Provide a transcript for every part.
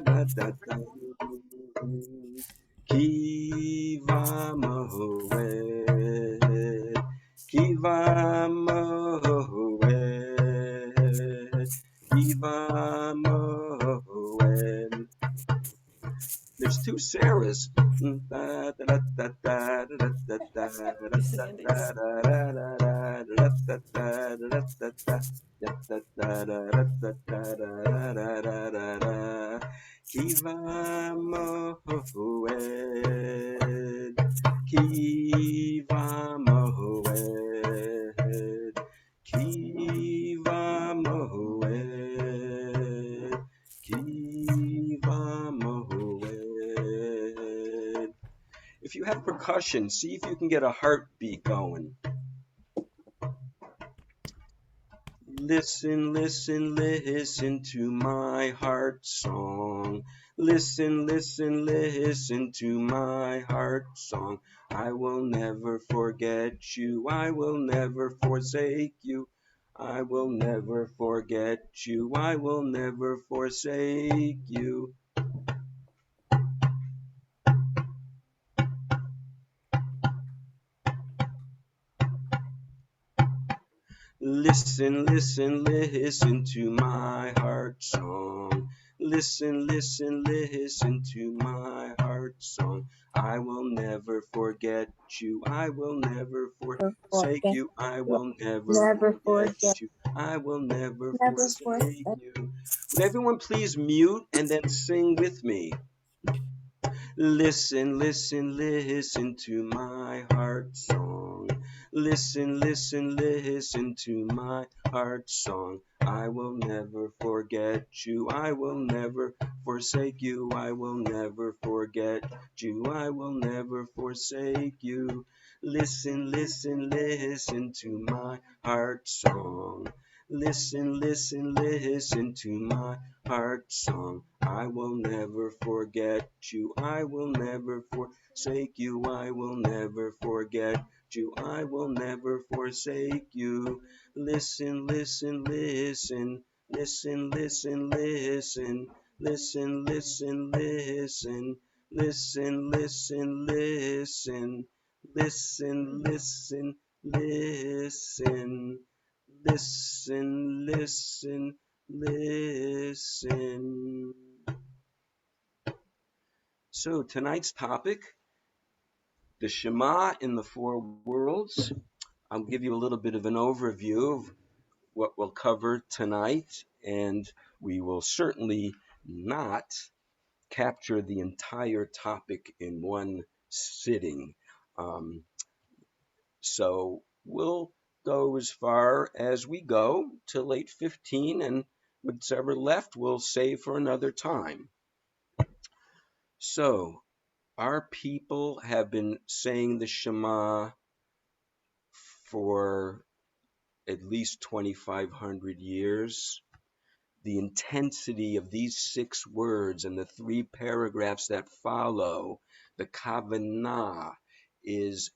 da da da. Kiva moed, kiva moed, kiva moed. There's two Sarahs. Kiva moed, kiva moed, kiva moed, kiva moed. If you have percussion, see if you can get a heartbeat going. Listen, listen, listen to my heart song. Listen, listen, listen to my heart song. I will never forget you. I will never forsake you. I will never forget you. I will never forsake you. Listen, listen, listen to my heart song. Listen, listen, listen to my heart song. I will never forget you. I will never forsake you. I will never forget you. I will never forsake you. Would everyone please mute and then sing with me? Listen, listen, listen to my heart song. Listen, listen, listen to my heart song. I will never forget you. I will never forsake you. I will never forget you. I will never forsake you. Listen, listen, listen to my heart song. Listen, listen, listen to my heart song. I will never forget you. I will never forsake you. I will never forget you. I will never forsake you. Listen, listen, listen. Listen, listen, listen. Listen, listen, listen. Listen, listen, listen. Listen, listen, listen. Listen, listen, listen. So tonight's topic, the Shema in the four worlds. I'll give you a little bit of an overview of what we'll cover tonight, and we will certainly not capture the entire topic in one sitting. Um, so we'll go as far as we go till 8:15, and what's ever left we'll save for another time. So our people have been saying the Shema for at least 2,500 years. The intensity of these 6 words and the 3 paragraphs that follow, the kavanah, is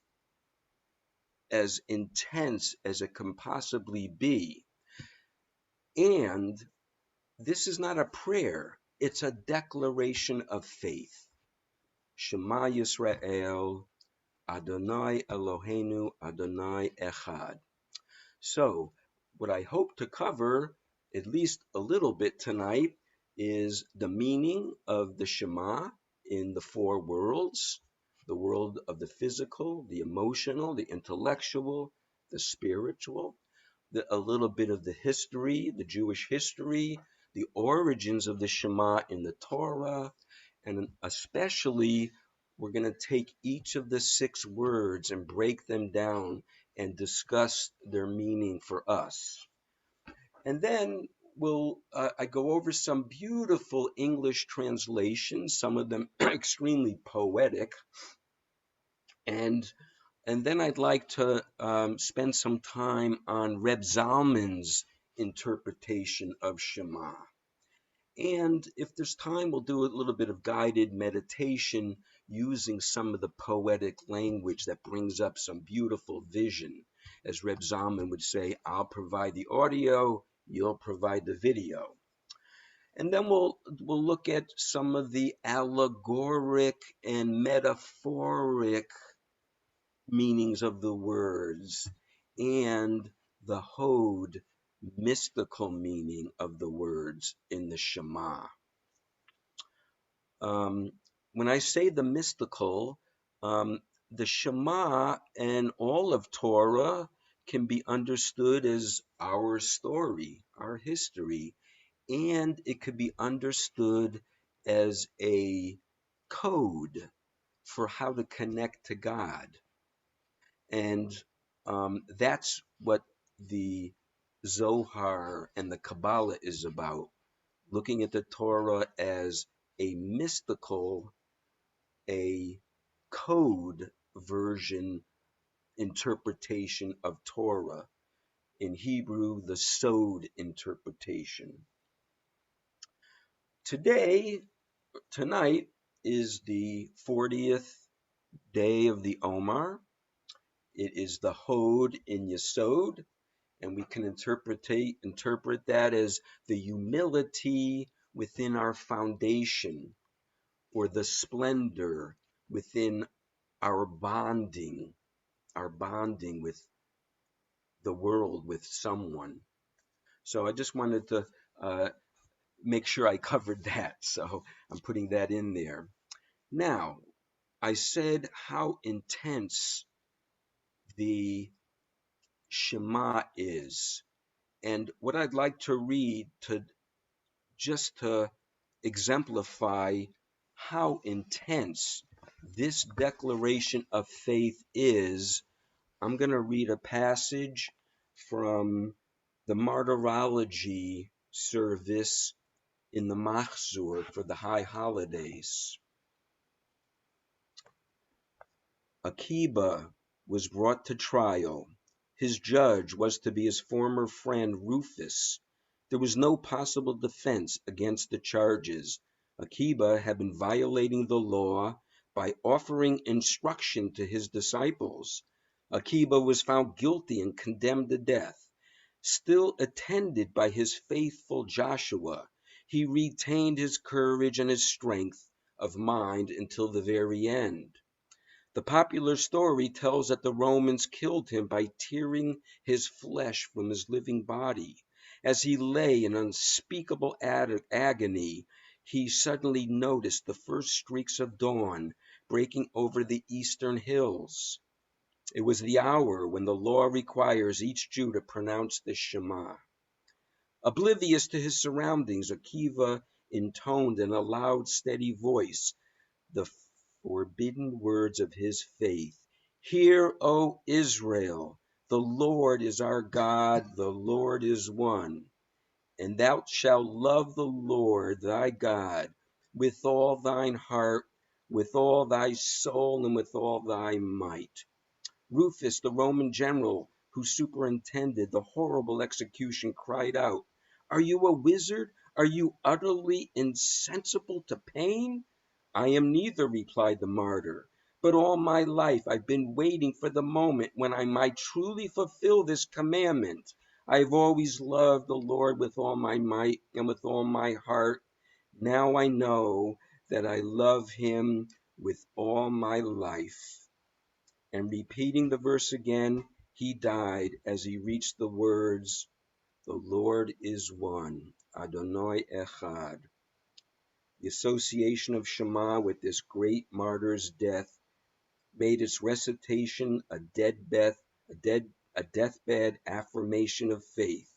as intense as it can possibly be. And this is not a prayer, it's a declaration of faith. Shema Yisrael, Adonai Eloheinu, Adonai Echad. So, what I hope to cover, at least a little bit tonight, is the meaning of the Shema in the four worlds, the world of the physical, the emotional, the intellectual, the spiritual, a little bit of the history, the Jewish history, the origins of the Shema in the Torah, and especially we're going to take each of the 6 words and break them down and discuss their meaning for us. And then I go over some beautiful English translations, some of them extremely poetic, and then I'd like to spend some time on Reb Zalman's interpretation of Shema. And if there's time, we'll do a little bit of guided meditation using some of the poetic language that brings up some beautiful vision. As Reb Zalman would say, I'll provide the audio, you'll provide the video. And then we'll look at some of the allegoric and metaphoric meanings of the words and the Hod mystical meaning of the words in the Shema. When I say the mystical, the Shema and all of Torah can be understood as our story, our history, and it could be understood as a code for how to connect to God. And that's what the Zohar and the Kabbalah is about, looking at the Torah as a mystical, a code version interpretation of Torah. In Hebrew, the Sod interpretation. Tonight is the 40th day of the Omer. It is the Hod in Yesod, and we can interpret that as the humility within our foundation, or the splendor within our bonding with the world, with someone. So I just wanted to make sure I covered that. So I'm putting that in there. Now, I said how intense the Shema is. And what I'd like to read to exemplify how intense this declaration of faith is, I'm going to read a passage from the martyrology service in the Machzor for the high holidays. Akiba was brought to trial. His judge was to be his former friend Rufus. There was no possible defense against the charges. Akiba had been violating the law by offering instruction to his disciples. Akiba was found guilty and condemned to death. Still attended by his faithful Joshua, he retained his courage and his strength of mind until the very end. The popular story tells that the Romans killed him by tearing his flesh from his living body. As he lay in unspeakable agony, he suddenly noticed the first streaks of dawn breaking over the eastern hills. It was the hour when the law requires each Jew to pronounce the Shema. Oblivious to his surroundings, Akiva intoned in a loud, steady voice the forbidden words of his faith. Hear, O Israel, the Lord is our God, the Lord is one. And thou shalt love the Lord thy God with all thine heart, with all thy soul, and with all thy might. Rufus, the Roman general who superintended the horrible execution, cried out, "Are you a wizard? Are you utterly insensible to pain?" "I am neither," replied the martyr, "but all my life I've been waiting for the moment when I might truly fulfill this commandment. I've always loved the Lord with all my might and with all my heart. Now I know that I love him with all my life." And repeating the verse again, he died as he reached the words, "The Lord is one, Adonai Echad." The association of Shema with this great martyr's death made its recitation a deathbed affirmation of faith.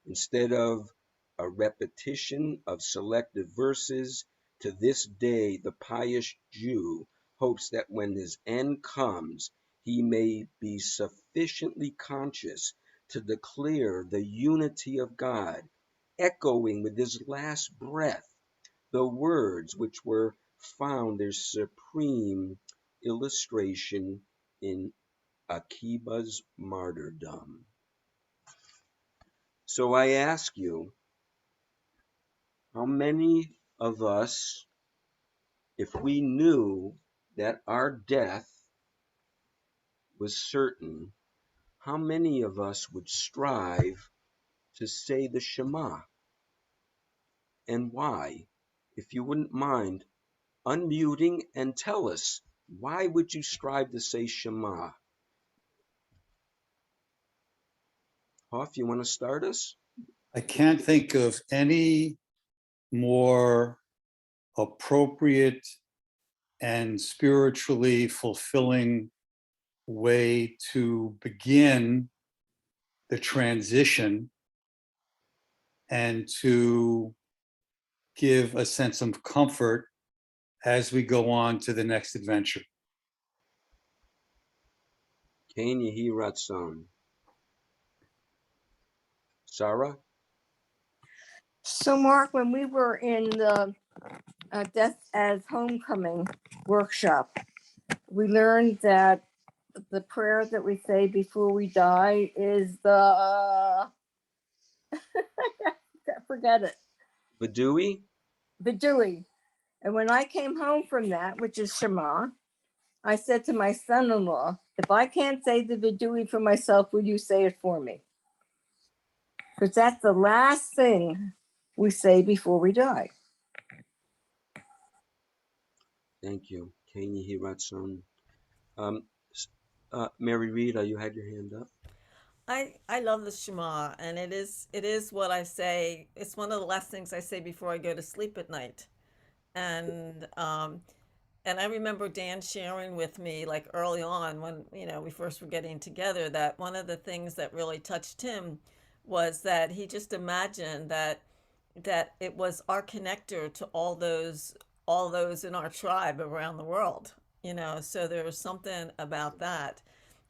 Instead of a repetition of selected verses, to this day the pious Jew hopes that when his end comes, he may be sufficiently conscious to declare the unity of God, echoing with his last breath the words which were found their supreme illustration in Akiba's martyrdom. So I ask you, how many of us, if we knew that our death was certain, how many of us would strive to say the Shema? and why? If you wouldn't mind unmuting and tell us, why would you strive to say Shema? Hoff, you want to start us? I can't think of any more appropriate and spiritually fulfilling way to begin the transition and to give a sense of comfort as we go on to the next adventure. Ken Yehi Ratzon. Sarah? So, Mark, when we were in the Death as Homecoming workshop, we learned that the prayer that we say before we die is the forget it, Badui? Vidui. And when I came home from that, which is Shema, I said to my son-in-law, if I can't say the Vidui for myself, will you say it for me? Because that's the last thing we say before we die. Thank you. Ken Yehi Ratzon. Mary Rita, you had your hand up. I love the Shema, and it is what I say. It's one of the last things I say before I go to sleep at night, and I remember Dan sharing with me, like, early on when we first were getting together, that one of the things that really touched him was that he just imagined that it was our connector to all those in our tribe around the world. So there was something about that.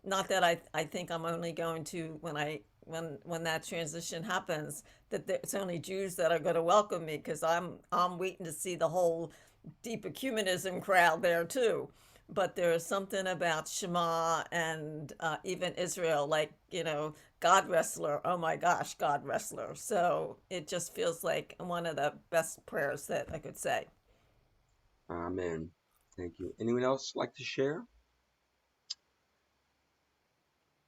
Not that I think I'm only going to, when that transition happens, that it's only Jews that are going to welcome me, because I'm waiting to see the whole deep ecumenism crowd there too. But there is something about Shema and even Israel, like, God wrestler. Oh my gosh, God wrestler. So it just feels like one of the best prayers that I could say. Amen. Thank you. Anyone else like to share?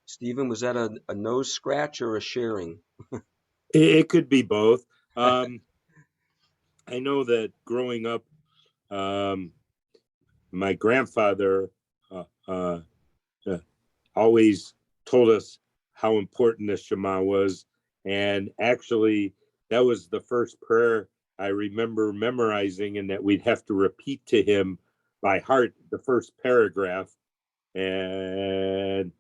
Stephen, was that a nose scratch or a sharing? It could be both. I know that growing up, my grandfather always told us how important the Shema was. And actually, that was the first prayer I remember memorizing, and that we'd have to repeat to him by heart the first paragraph, and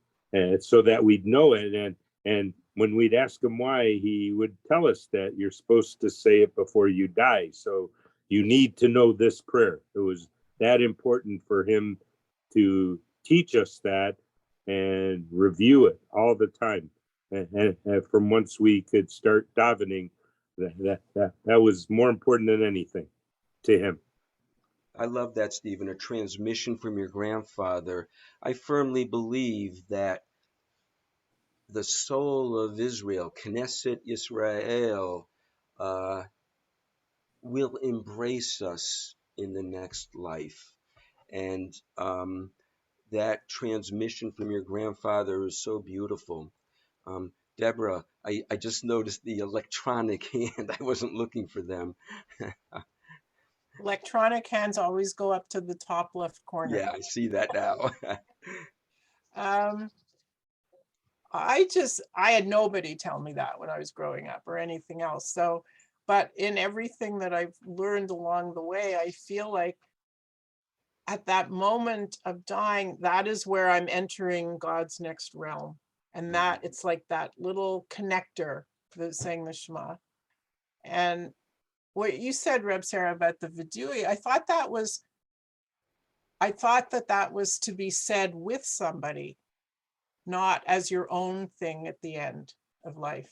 so that we'd know it. And when we'd ask him why, he would tell us that you're supposed to say it before you die. So you need to know this prayer. It was that important for him to teach us that and review it all the time. And from once we could start davening, that was more important than anything to him. I love that, Stephen, a transmission from your grandfather. I firmly believe that the soul of Israel, Knesset Israel, will embrace us in the next life. And that transmission from your grandfather is so beautiful. Deborah, I just noticed the electronic hand. I wasn't looking for them. Electronic hands always go up to the top left corner. Yeah, I see that now. I had nobody tell me that when I was growing up or anything else. So, but in everything that I've learned along the way, I feel like at that moment of dying, that is where I'm entering God's next realm. And that it's like that little connector for saying the Shema. And what you said, Reb Sarah, about the Vidui, I thought that was to be said with somebody, not as your own thing at the end of life.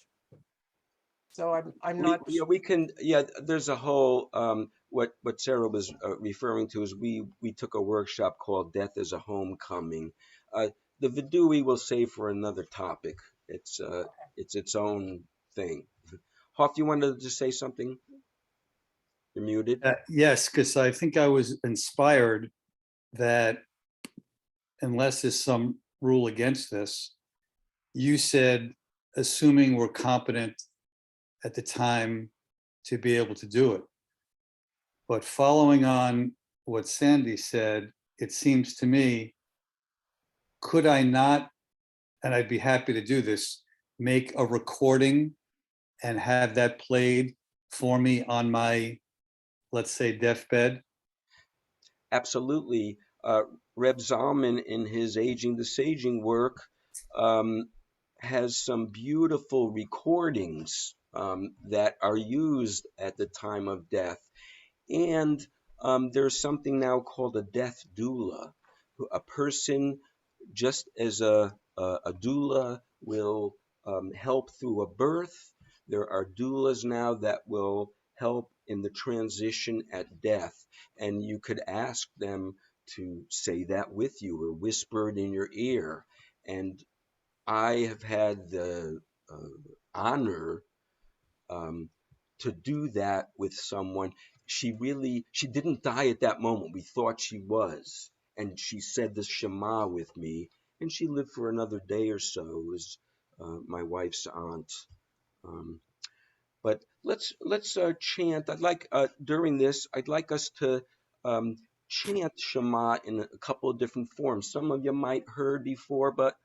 So I'm not. We can. Yeah, there's a whole. What Sarah was referring to is we took a workshop called "Death as a Homecoming." The Vidui we'll save for another topic. It's its own thing. Hoff, you wanted to say something? You're muted. Yes, because I think I was inspired that unless there's some rule against this, you said, assuming we're competent at the time to be able to do it. But following on what Sandy said, it seems to me, could I not, and I'd be happy to do this, make a recording and have that played for me on my, let's say, deathbed? Absolutely. Reb Zalman, in his Aging the Saging work, has some beautiful recordings that are used at the time of death. And there's something now called a death doula. A person, just as a doula will help through a birth, there are doulas now that will help in the transition at death. And you could ask them to say that with you or whisper it in your ear. And I have had the honor to do that with someone. She didn't die at that moment. We thought she was. And she said the Shema with me. And she lived for another day or so. It was my wife's aunt. But let's chant. I'd like during this, I'd like us to chant Shema in a couple of different forms. Some of you might heard before, but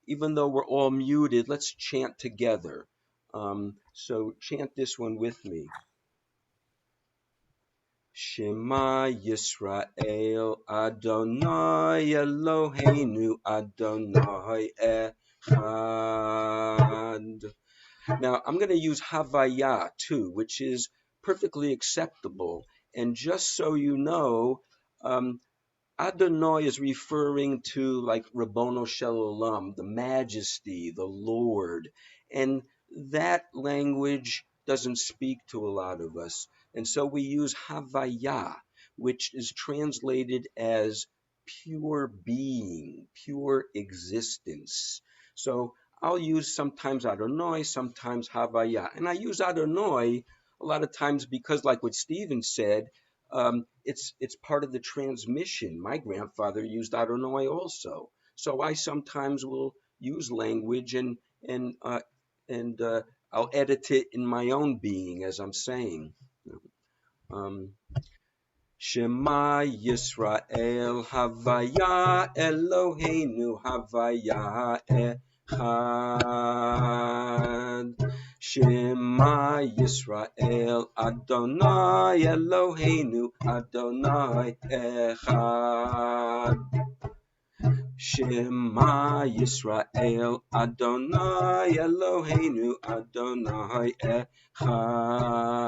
even though we're all muted, let's chant together. So chant this one with me. Shema Yisrael Adonai Eloheinu Adonai Echad. Now, I'm going to use Havaya too, which is perfectly acceptable. And just so you know, Adonai is referring to like Rabbono Shalom, the majesty, the Lord. And that language doesn't speak to a lot of us. And so we use Havaya, which is translated as pure being, pure existence. So I'll use sometimes Adonai, sometimes Havaya. And I use Adonai a lot of times because, like what Stephen said, it's part of the transmission. My grandfather used Adonai also. So I sometimes will use language and I'll edit it in my own being as I'm saying. Shema Yisrael Havaya Eloheinu Havaya Echad. Shema Yisrael Adonai Eloheinu Adonai Echad. Shema Yisrael Adonai Eloheinu Adonai Echad.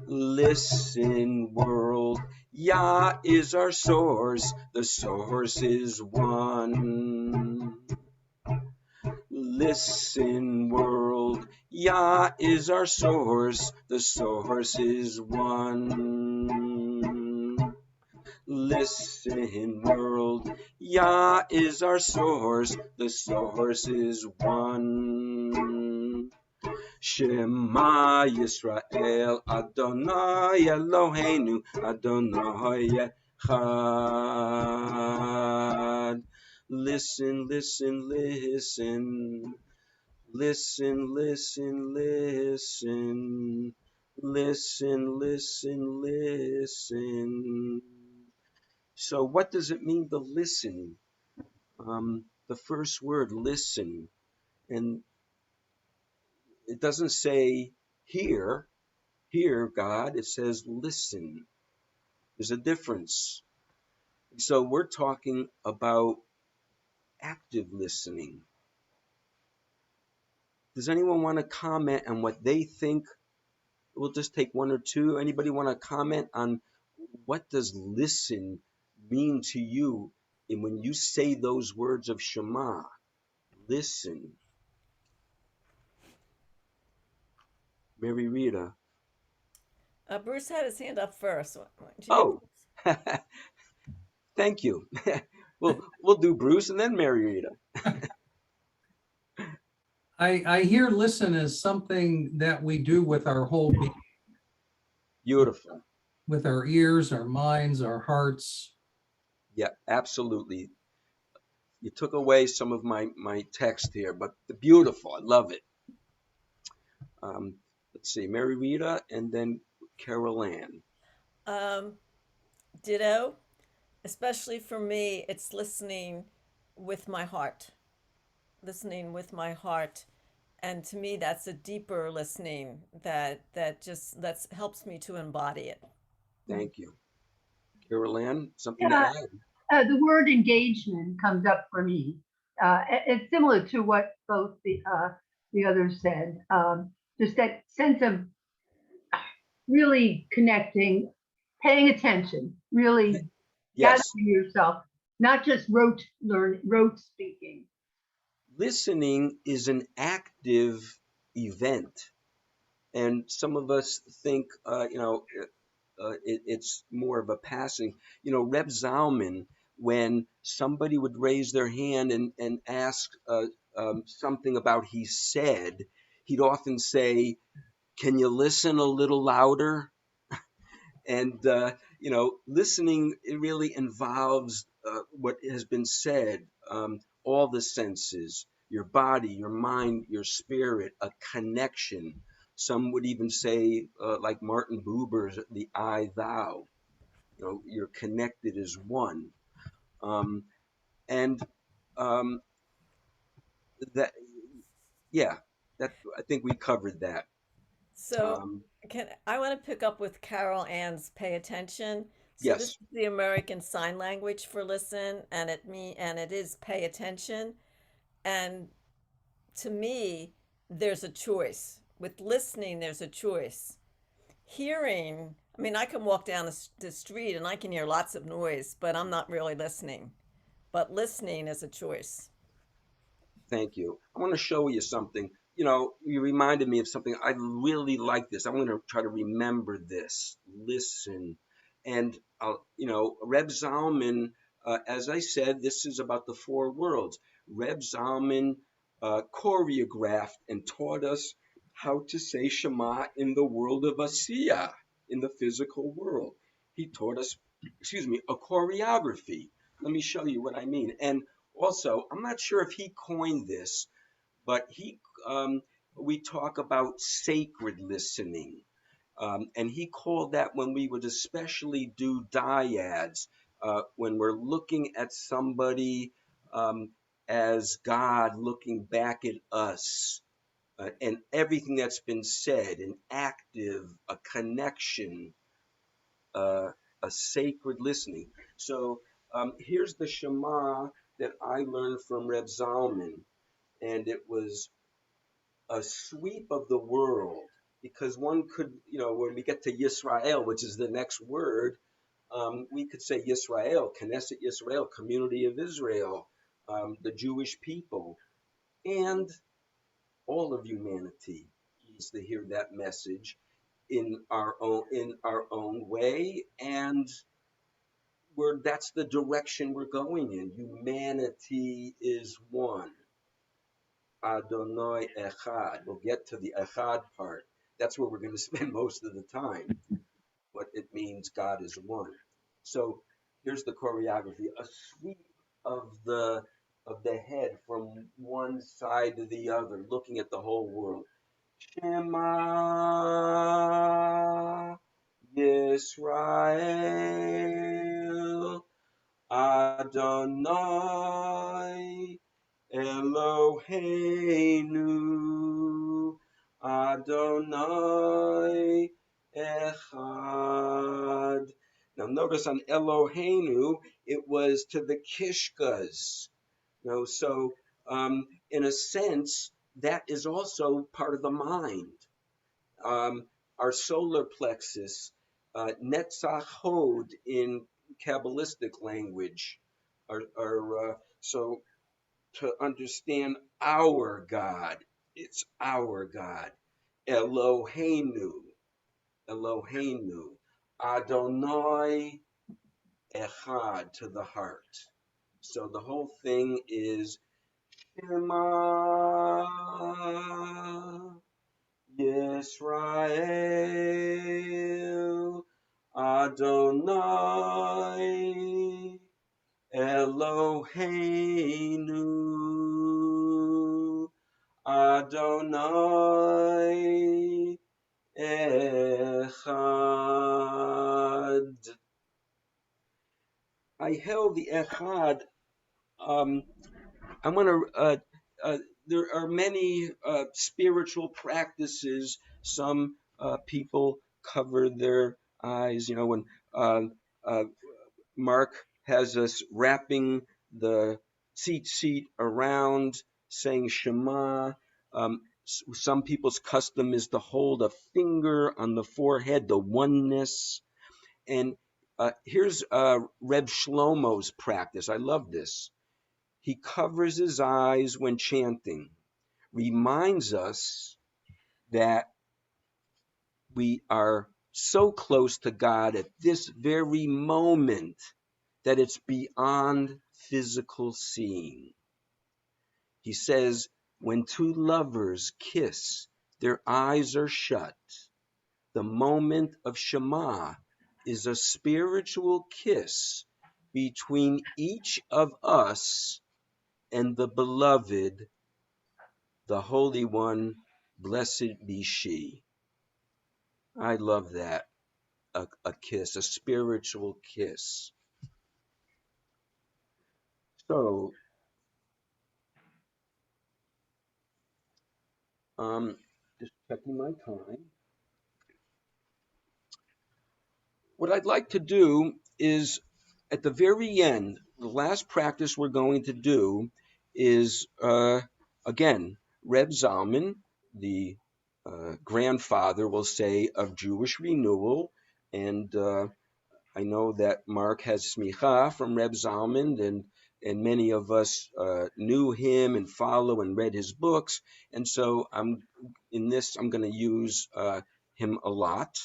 Listen, world, Yah is our source, the source is one. Listen, world, Yah is our source, the source is one. Listen, world, Yah is our source, the source is one. Shema Yisrael Adonai Eloheinu Adonai Echad. Listen, listen, listen. Listen, listen, listen. Listen, listen, listen. So what does it mean to listen? The first word, listen. And it doesn't say hear God. It says listen. There's a difference. So we're talking about active listening. Does anyone want to comment on what they think? We'll just take one or two. Anybody want to comment on what does listen mean to you? And when you say those words of Shema, listen. Mary Rita. Bruce had his hand up first. Oh, thank you. We'll do Bruce and then Mary Rita. I hear listen as something that we do with our whole being, Beautiful. with our ears, our minds, our hearts. Yeah, absolutely. You took away some of my text here, but beautiful. I love it. let's see, Mary Rita and then Carol Ann. Ditto. Especially for me, it's listening with my heart. Listening with my heart. And to me, that's a deeper listening that helps me to embody it. Thank you. Carol Ann, something to Yeah, add? the word engagement comes up for me. It's similar to what both the others said. Just that sense of really connecting, paying attention, really gathering Yes. yourself, not just rote speaking. Listening is an active event. And some of us think, it's more of a passing. Reb Zalman, when somebody would raise their hand and ask something about he said, he'd often say, "Can you listen a little louder?" And listening, it really involves what has been said, all the senses, your body, your mind, your spirit, a connection. Some would even say, like Martin Buber's the I thou, you're connected as one. And um, that yeah, that I think we covered that. So um, can I want to pick up with Carol Ann's pay attention. So this yes. is the American Sign Language for listen, and it is pay attention. And to me, there's a choice. With listening, there's a choice. Hearing, I mean, I can walk down the street and I can hear lots of noise, but I'm not really listening. But listening is a choice. Thank you. I want to show you something. You reminded me of something. I really like this. I'm going to try to remember this. Listen. And, Reb Zalman, as I said, this is about the four worlds. Reb Zalman choreographed and taught us how to say Shema in the world of Asiya, in the physical world. He taught us, a choreography. Let me show you what I mean. And also, I'm not sure if he coined this, but we talk about sacred listening. And he called that when we would especially do dyads, when we're looking at somebody as God looking back at us, and everything that's been said, an active, a connection, uh, a sacred listening. So here's the Shema that I learned from Reb Zalman, and it was a sweep of the world, because one could, when we get to Yisrael, which is the next word, we could say Yisrael, Knesset Yisrael, community of Israel, the Jewish people, and all of humanity needs to hear that message in our own way, and that's the direction we're going in. Humanity is one. Adonai Echad. We'll get to the Echad part. That's where we're going to spend most of the time. What it means, God is one. So here's the choreography: a sweep of the head from one side to the other, looking at the whole world. Shema Yisrael Adonai Eloheinu Adonai Echad. Now notice on Eloheinu, it was to the Kishkas. So in a sense, that is also part of the mind. Our solar plexus, Netzach Hod in Kabbalistic language, so to understand our God, it's our God, Eloheinu, Eloheinu, Adonai Echad, to the heart. So the whole thing is Shema Yisrael Adonai Eloheinu Adonai Echad. I held the Echad. I want to. There are many spiritual practices. Some people cover their eyes. You know, when uh, Marc has us wrapping the tzitzit around, saying Shema. Some people's custom is to hold a finger on the forehead, the oneness. And here's Reb Shlomo's practice. I love this. He covers his eyes when chanting, reminds us that we are so close to God at this very moment that it's beyond physical seeing. He says, when two lovers kiss, their eyes are shut. The moment of Shema is a spiritual kiss between each of us and the beloved, the Holy One, blessed be she. I love that. A kiss, a spiritual kiss. So, just checking my time. What I'd like to do is, at the very end, the last practice we're going to do is, again, Reb Zalman, the grandfather, will say, of Jewish renewal. And I know that Marc has smicha from Reb Zalman, and many of us knew him and follow and read his books. And so I'm going to use him a lot.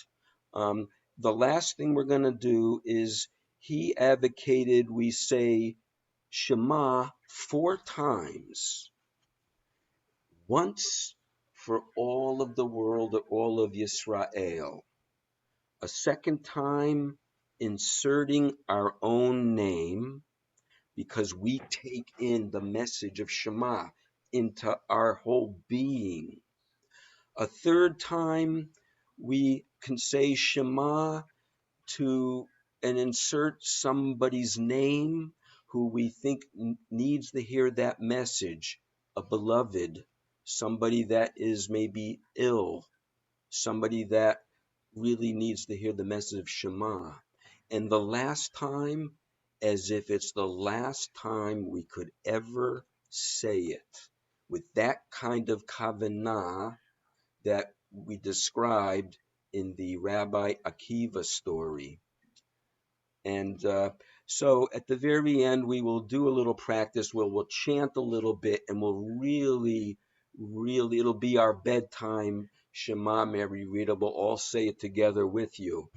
The last thing we're going to do is he advocated we say Shema 4 times, once for all of the world, all of Yisrael. A second time inserting our own name, because we take in the message of Shema into our whole being. A third time we can say Shema to and insert somebody's name who we think needs to hear that message, a beloved, somebody that is maybe ill, somebody that really needs to hear the message of Shema. And the last time, as if it's the last time we could ever say it, with that kind of kavanah that we described in the Rabbi Akiva story. And so at the very end, we will do a little practice where we'll chant a little bit, and we'll really, it'll be our bedtime Shema Mary Rita. We'll all say it together with you.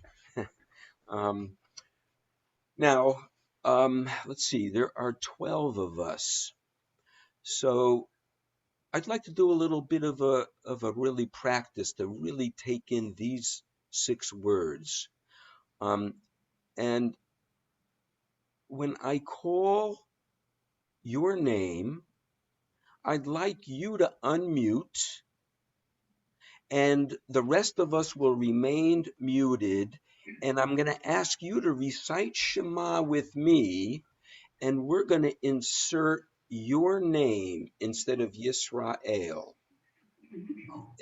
Now, let's see, there are 12 of us. So I'd like to do a little bit of a really practice to really take in these 6 words. And when I call your name, I'd like you to unmute, and the rest of us will remain muted, and I'm going to ask you to recite Shema with me, and we're going to insert your name instead of Yisrael.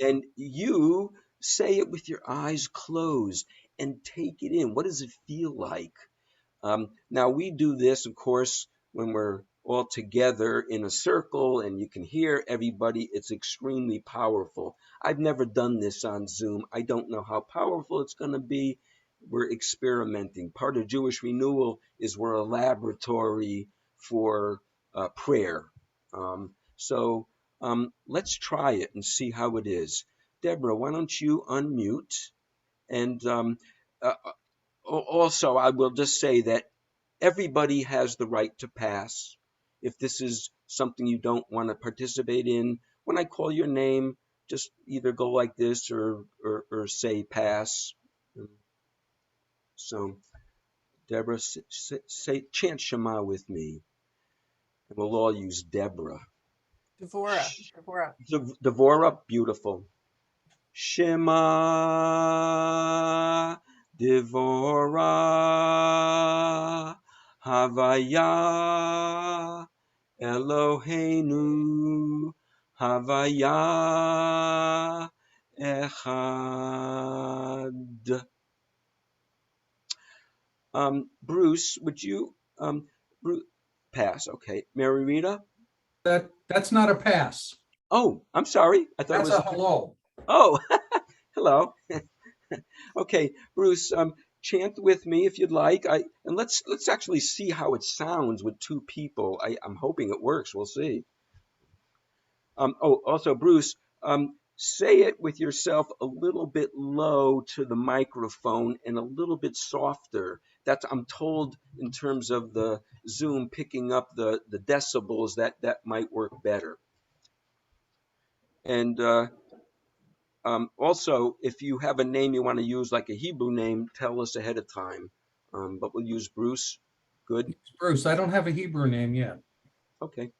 And you say it with your eyes closed and take it in. What does it feel like? Now, we do this, of course, when we're all together in a circle and you can hear everybody. It's extremely powerful. I've never done this on Zoom. I don't know how powerful it's going to be. We're experimenting. Part of Jewish renewal is we're a laboratory for prayer. So let's try it and see how it is. Deborah, why don't you unmute? And also, I will just say that everybody has the right to pass. If this is something you don't want to participate in, when I call your name, just either go like this or say pass. So, Deborah, say chant Shema with me. And we'll all use Deborah. Devorah. Devorah, beautiful. Shema Devorah Havaya Eloheinu Havaya Echad. Bruce, would you Bruce, pass? Okay, Mary Rita. That's not a pass. Oh, I'm sorry. I thought it That's was. a hello. Oh, hello. Okay, Bruce, chant with me if you'd like. And let's actually see how it sounds with two people. I'm hoping it works. We'll see. Oh, also, Bruce, say it with yourself a little bit low to the microphone and a little bit softer. That's, I'm told, in terms of the Zoom picking up the decibels, that might work better. And also, if you have a name you want to use, like a Hebrew name, tell us ahead of time. But we'll use Bruce. Good? Bruce, I don't have a Hebrew name yet. Okay.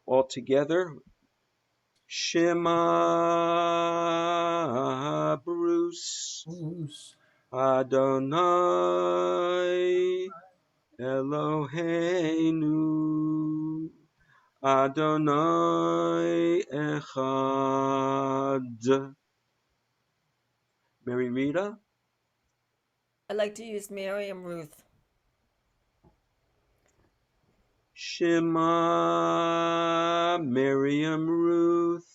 All together. Shema Bruce. Bruce. Adonai Eloheinu. Adonai Echad. Mary Rita? I like to use Miriam Ruth. Shema Miriam Ruth.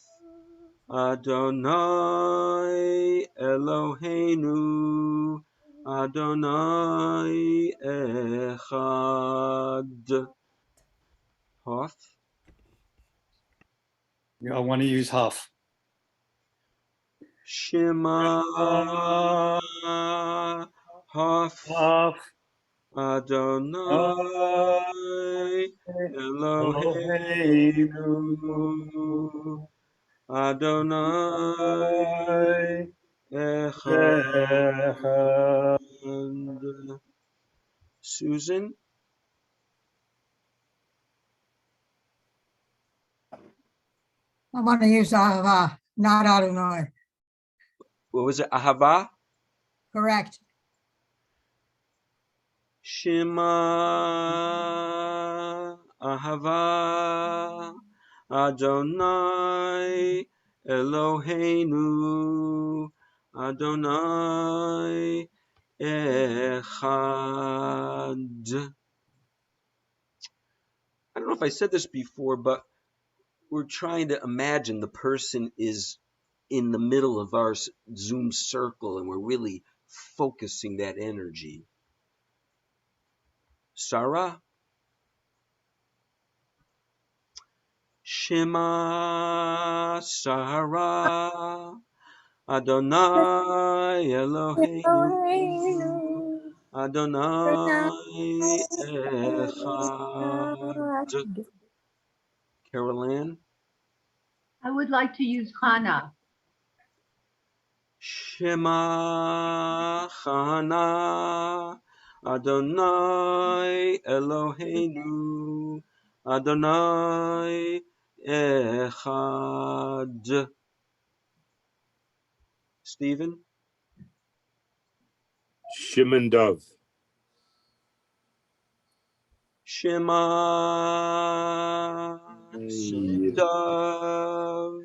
Adonai Eloheinu. Adonai Echad. Hoth. I want to use Huff. Shema Hoth. Huff. Adonai Eloheinu. Adonai Echad. Susan? I want to use Ahava, not Adonai. What was it? Ahava? Correct. Shema Ahava Adonai Eloheinu Adonai Echad. I don't know if I said this before, but we're trying to imagine the person is in the middle of our Zoom circle and we're really focusing that energy. Sarah? Shema Sarah Adonai Eloheinu Adonai Echad. Carol Ann? I would like to use Hana. Shema Chana Adonai Eloheinu Adonai Echad. Stephen? Shimon Dove. Shema Shimon Dov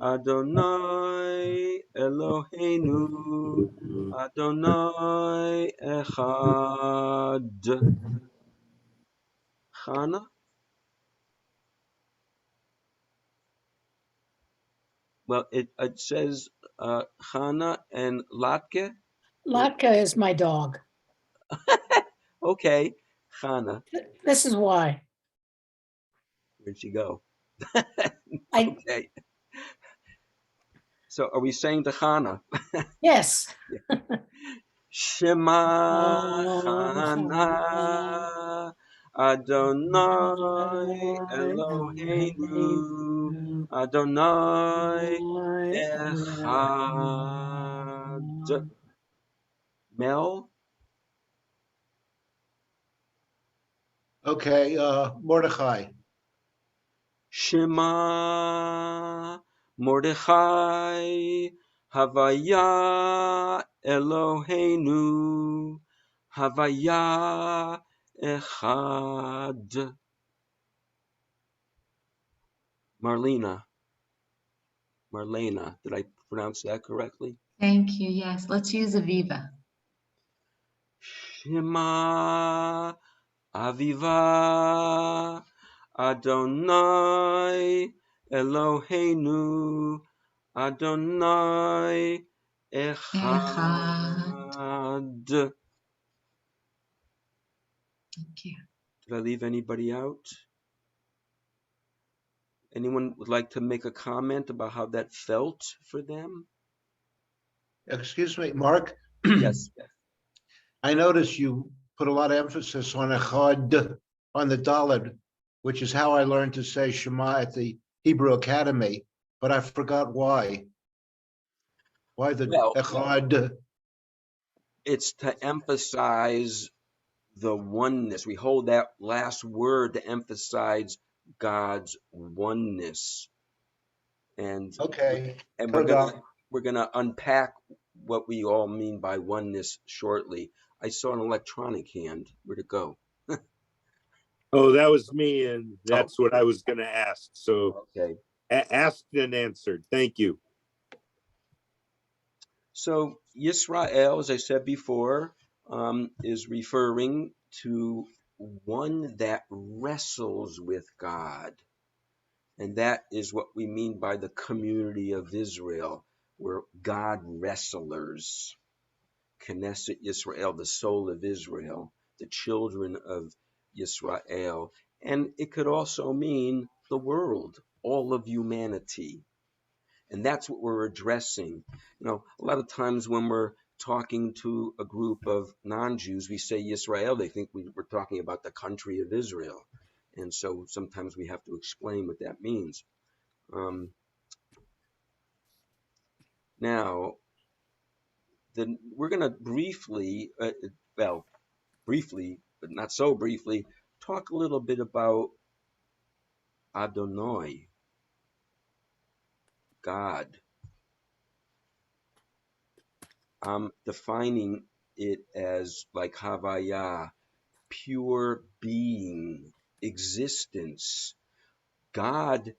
Adonai Eloheinu Adonai Echad. Chana? Well, it says Chana and Latke. Latka is my dog. Okay, Chana. This is why. Where'd she go? I Okay. So are we saying the Chana? yes. Shema Chana Adonai Eloheinu Adonai Echad. Mel? Okay, Mordechai. Shema Mordechai, Havaya Eloheinu, Havaya Echad. Marlena, did I pronounce that correctly? Thank you. Yes, let's use Aviva. Shema Aviva Adonai Eloheinu Adonai Echad. Echad. Thank you. Did I leave anybody out? Anyone would like to make a comment about how that felt for them? Excuse me, Mark. Yes. I noticed you put a lot of emphasis on echad, on the Dalet, which is how I learned to say Shema at the Hebrew Academy, but I forgot why. Why the Well, echad? it's to emphasize the oneness. We hold that last word to emphasize God's oneness. And Okay, and Todah. we're gonna unpack what we all mean by oneness shortly. I saw an electronic hand. Where'd it go? Oh, that was me, and that's what I was going to ask. So Okay. asked and answered. Thank you. So Yisrael, as I said before, is referring to one that wrestles with God. And that is what we mean by the community of Israel. We're God wrestlers. Knesset Yisrael, the soul of Israel, the children of Yisrael. And it could also mean the world, all of humanity. And that's what we're addressing. You know, a lot of times when we're talking to a group of non-Jews, we say Yisrael, they think we're talking about the country of Israel. And so sometimes we have to explain what that means. Now, then we're going to briefly, briefly, but not so briefly, talk a little bit about Adonai, God. I'm defining it as like Havaya, pure being, existence. God,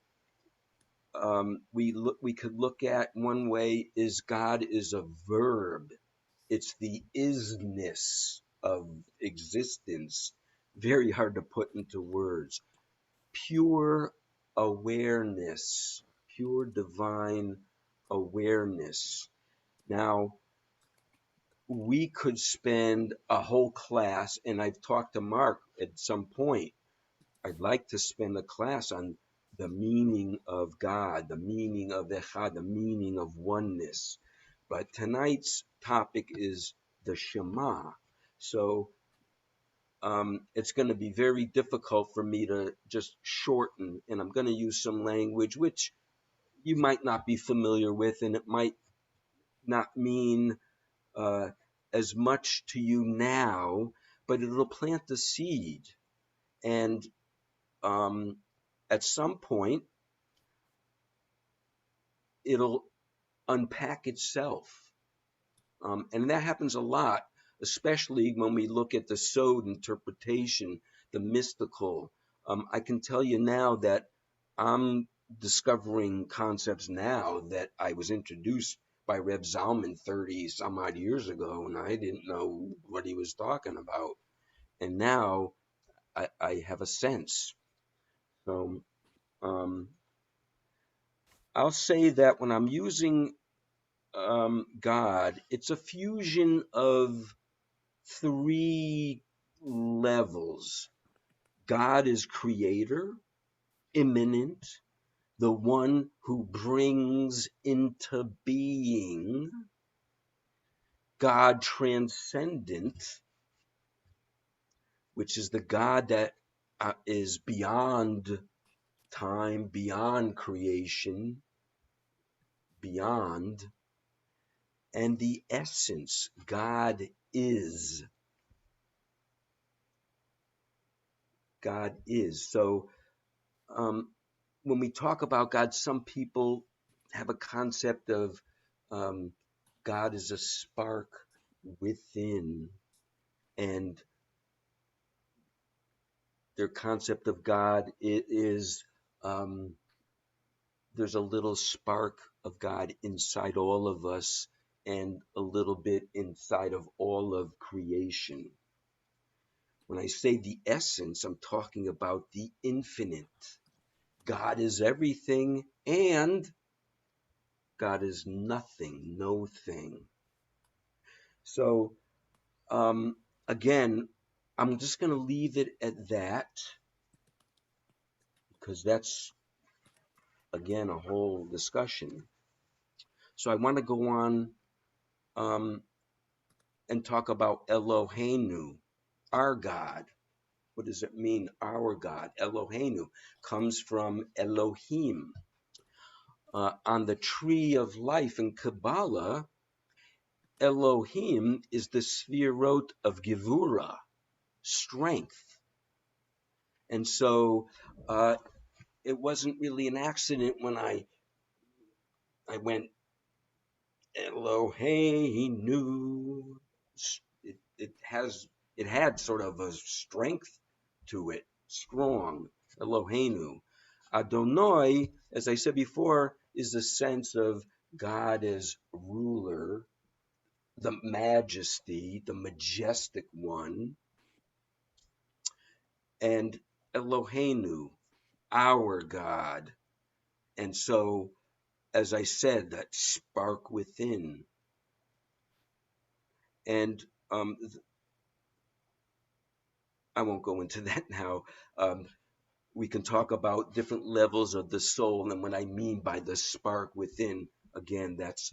we could look at one way is God is a verb. It's the isness of existence. Very hard to put into words. Pure awareness, pure divine awareness. Now, we could spend a whole class, and I've talked to Marc at some point. I'd like to spend a class on the meaning of God, the meaning of Echad, the meaning of oneness. But tonight's topic is the Shema. So it's going to be very difficult for me to just shorten, and I'm going to use some language which you might not be familiar with, and it might not mean as much to you now, but it'll plant the seed. And at some point, it'll unpack itself. And that happens a lot, especially when we look at the Sod interpretation, the mystical. I can tell you now that I'm discovering concepts now that I was introduced by Reb Zalman 30 some odd years ago, and I didn't know what he was talking about. And now I have a sense. So I'll say that when I'm using God, it's a fusion of three levels. God is creator, immanent, the one who brings into being. God transcendent, which is the God that is beyond time, beyond creation, beyond. And the essence, God is. God is. So when we talk about God, some people have a concept of God is a spark within, and their concept of God is there's a little spark of God inside all of us and a little bit inside of all of creation. When I say the essence, I'm talking about the infinite. God is everything and God is nothing, no thing. So, again, I'm just going to leave it at that because that's, again, a whole discussion. So I want to go on and talk about Eloheinu, our God. What does it mean, our God? Eloheinu comes from Elohim. On the tree of life in Kabbalah, Elohim is the sefirot of Gevurah, strength. And so it wasn't really an accident when I went Eloheinu. It had sort of a strength to it, strong. Eloheinu. Adonai, as I said before, is the sense of God as ruler, the majesty, the majestic one, and Eloheinu, our God. And so, as I said, that spark within. And I won't go into that now. We can talk about different levels of the soul, and what I mean by the spark within. Again, that's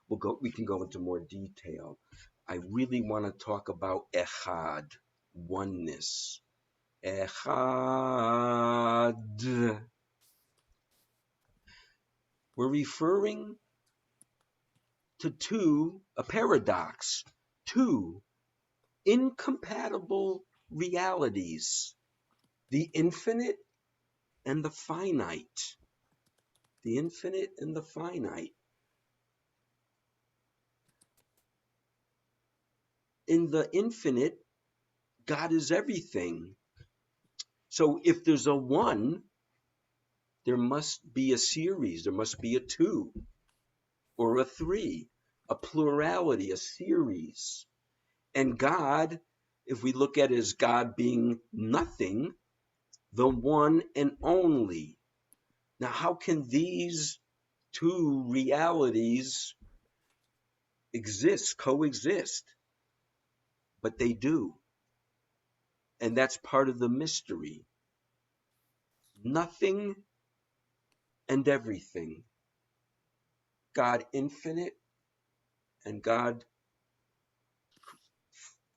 we can go into more detail. I really want to talk about echad, oneness. Echad. We're referring to a paradox, two incompatible realities, the infinite and the finite. The infinite and the finite. In the infinite, God is everything. So if there's a one, there must be a series, there must be a two or a three, a plurality, a series. And God, if we look at it as God being nothing, the one and only. Now, how can these two realities coexist? But they do. And that's part of the mystery. Nothing and everything. God infinite and God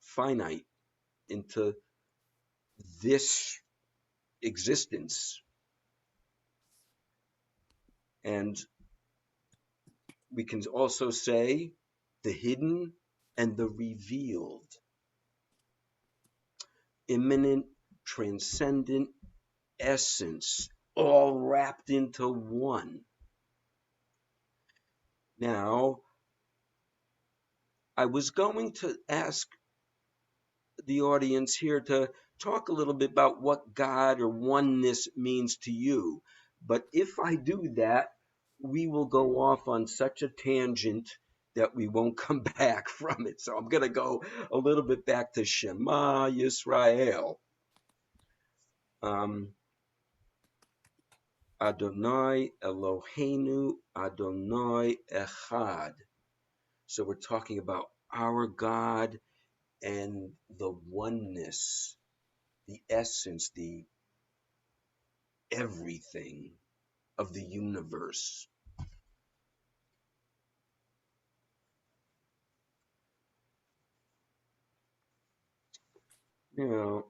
finite into this existence. And we can also say the hidden and the revealed. Immanent, transcendent essence, all wrapped into one. Now, I was going to ask the audience here to talk a little bit about what God or oneness means to you. But if I do that, we will go off on such a tangent that we won't come back from it. So I'm going to go a little bit back to Shema Yisrael. Adonai Eloheinu Adonai Echad. So we're talking about our God and the oneness, the essence, the everything of the universe. Now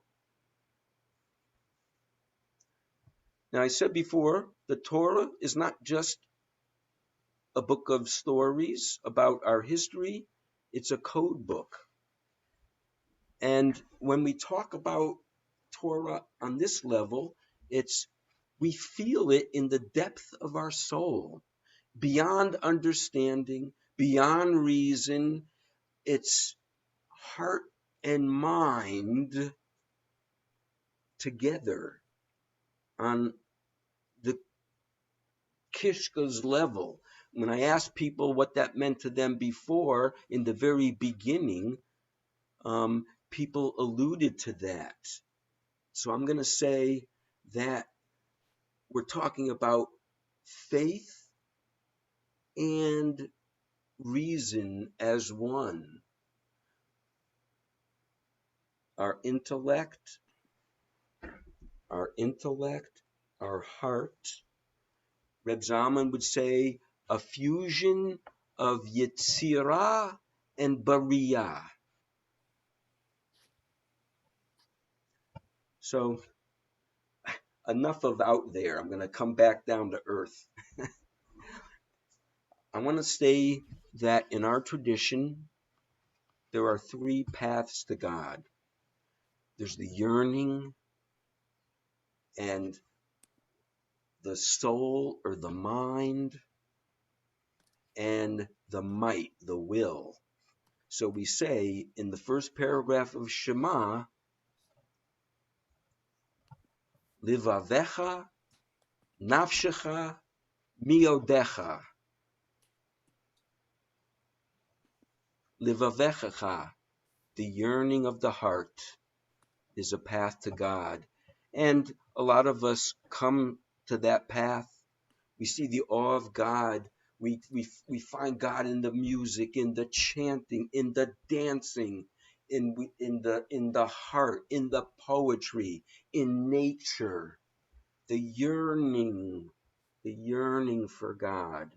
I said before, the Torah is not just a book of stories about our history, it's a code book. And when we talk about Torah on this level, we feel it in the depth of our soul. beyond understanding, beyond reason. It's heart and mind together on the Kishka's level. When I asked people what that meant to them before, in the very beginning, people alluded to that. So I'm going to say that we're talking about faith and reason as one. Our intellect, our heart. Reb Zalman would say a fusion of Yetzirah and Bariyah. So enough of out there. I'm going to come back down to earth. I want to say that in our tradition, there are three paths to God. There's the yearning and the soul or the mind and the might, the will. So we say in the first paragraph of Shema, Livavecha, Nafshecha, Miodecha. Livavecha, the yearning of the heart, is a path to God. And a lot of us come to that path. We see the awe of God. We find God in the music, in the chanting, in the dancing, in the heart, in the poetry, in nature. The yearning for God.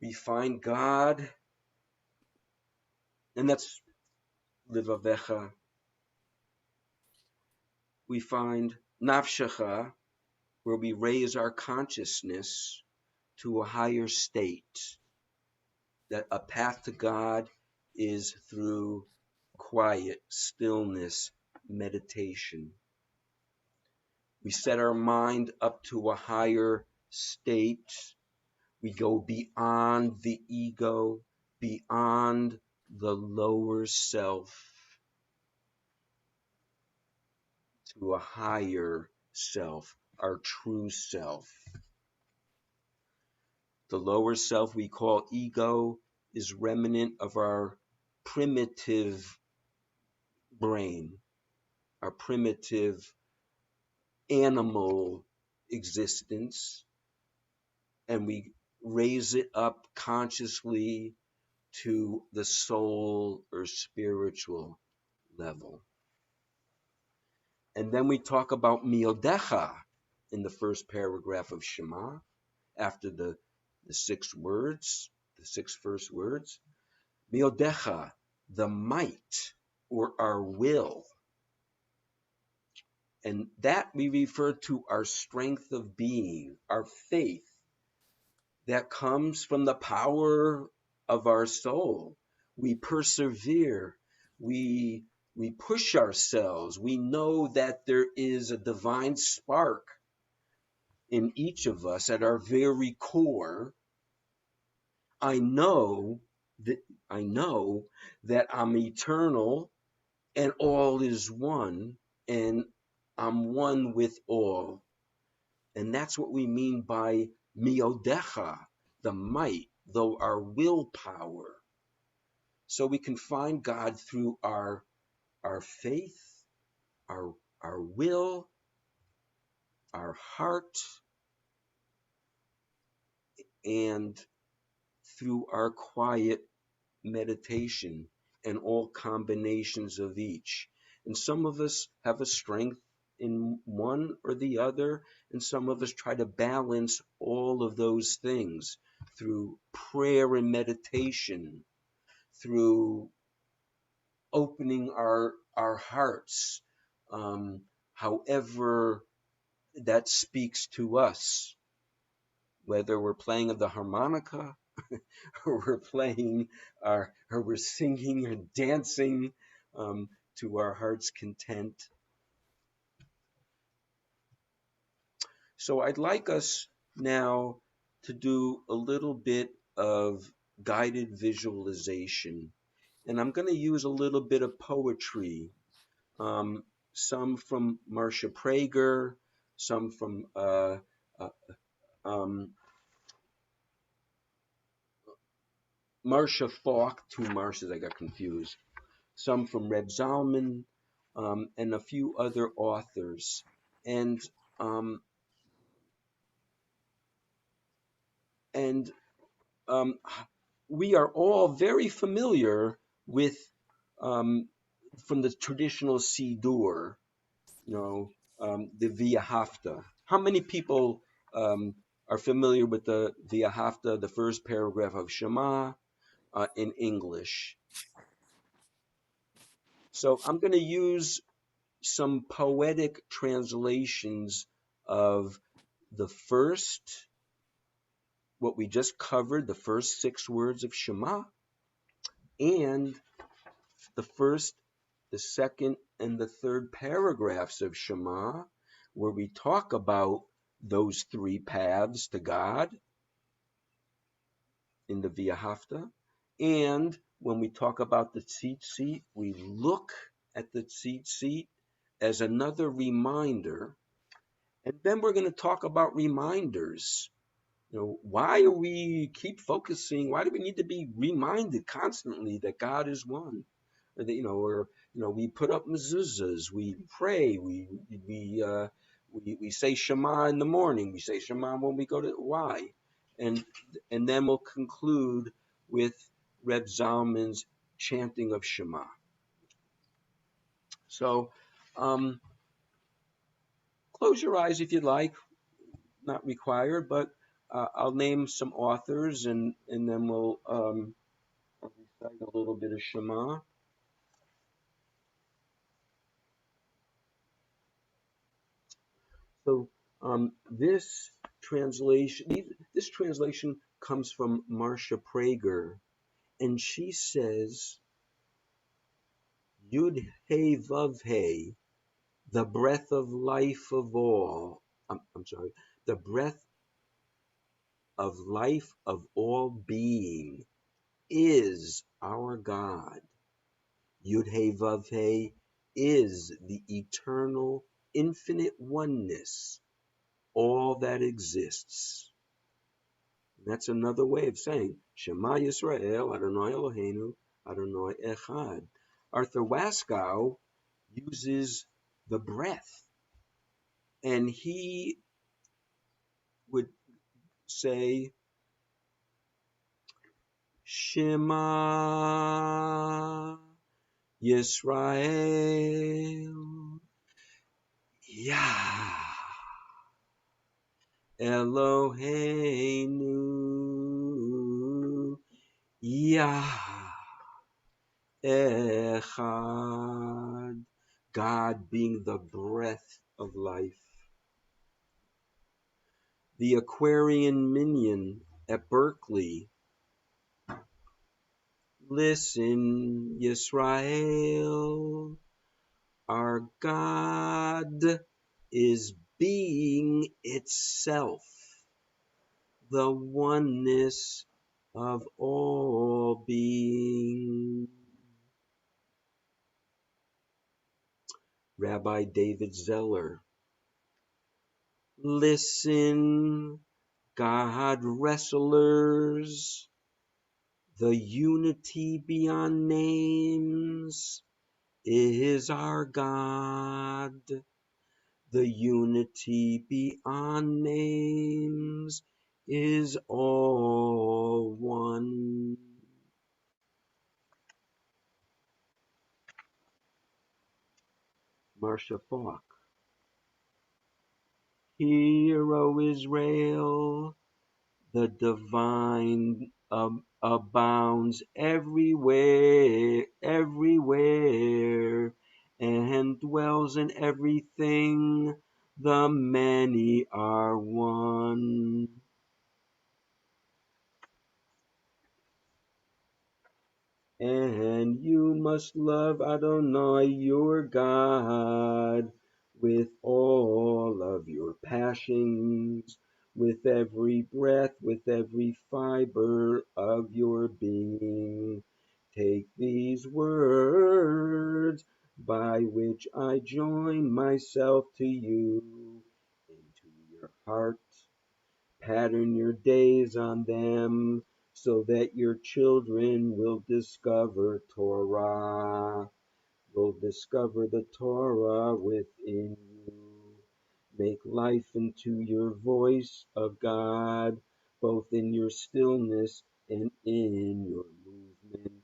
We find God, and that's Livavecha. We find Nafshecha, where we raise our consciousness to a higher state. That a path to God is through quiet, stillness, meditation. We set our mind up to a higher state. We go beyond the ego, beyond the lower self, to a higher self, our true self. The lower self we call ego is remnant of our primitive brain, our primitive animal existence, and we raise it up consciously to the soul or spiritual level. And then we talk about miodecha in the first paragraph of Shema, after the six first words. Miodecha, the might or our will. And that we refer to our strength of being, our faith that comes from the power of our soul. We persevere, we push ourselves. We know that there is a divine spark in each of us at our very core. I know that I'm eternal and all is one, and I'm one with all. And that's what we mean by miodecha, the might, though our willpower. So we can find God through our faith, our will, our heart, and through our quiet meditation and all combinations of each. And some of us have a strength in one or the other, and some of us try to balance all of those things through prayer and meditation, through opening our hearts, however that speaks to us, whether we're playing the harmonica or we're singing or dancing to our heart's content. So I'd like us now to do a little bit of guided visualization. And I'm going to use a little bit of poetry, some from Marcia Prager, some from Marcia Falk, two Marcias, I got confused, some from Reb Zalman, and a few other authors. And and we are all very familiar with, from the traditional Siddur, the V'ahavta. How many people are familiar with the V'ahavta, the first paragraph of Shema, in English? So I'm going to use some poetic translations of the first, what we just covered, the first 6 words of Shema, and the first, the second, and the third paragraphs of Shema, where we talk about those 3 paths to God in the V'ahavta. And when we talk about the tzitzit, we look at the tzitzit as another reminder. And then we're going to talk about reminders. Why do we keep focusing? Why do we need to be reminded constantly that God is one? Or that, we put up mezuzahs, we pray, we say Shema in the morning, we say Shema when we go to, why? And then we'll conclude with Reb Zalman's chanting of Shema. So, close your eyes if you'd like, not required, but I'll name some authors and then we'll recite a little bit of Shema. So this translation comes from Marcia Prager, and she says, Yud Hey Vav Hey, the breath of life of all. I'm sorry, the breath of life of all being is our God. Yud Hey Vav Hey is the eternal, infinite oneness, all that exists. That's another way of saying Shema Yisrael, Adonai Eloheinu, Adonai Echad. Arthur Waskow uses the breath, and he would say Shema Yisrael, Yah Eloheinu, Yah Echad, God being the breath of life. The Aquarian Minion at Berkeley, listen, Yisrael, our God is being itself, the oneness of all being. Rabbi David Zeller, listen, God wrestlers, the unity beyond names is our God. The unity beyond names is all one. Marcia Falk, Hear, O Israel, the divine abounds everywhere, everywhere, and dwells in everything. The many are one. And you must love Adonai, your God, with all of your passions, with every breath, with every fiber of your being. Take these words by which I join myself to you into your heart. Pattern your days on them so that your children will discover Torah, will discover the Torah within you. Make life into your voice of God, both in your stillness and in your movement.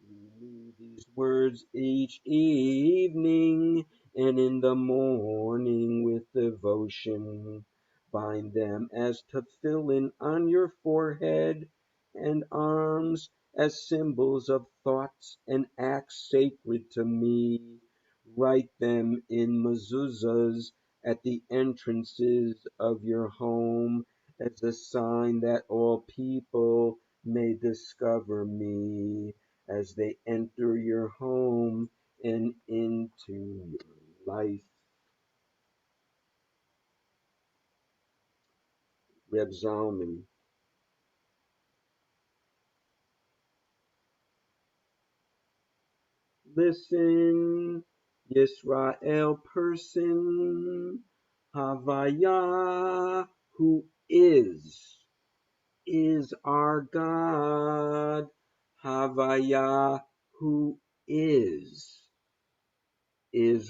Renew these words each evening and in the morning with devotion. Bind them as tefillin on your forehead and arms as symbols of thoughts and acts sacred to me. Write them in mezuzahs at the entrances of your home as a sign that all people may discover me as they enter your home and into your life. Reb Zalman. Listen, Yisrael person, Havaya, who is our God. Havaya, who is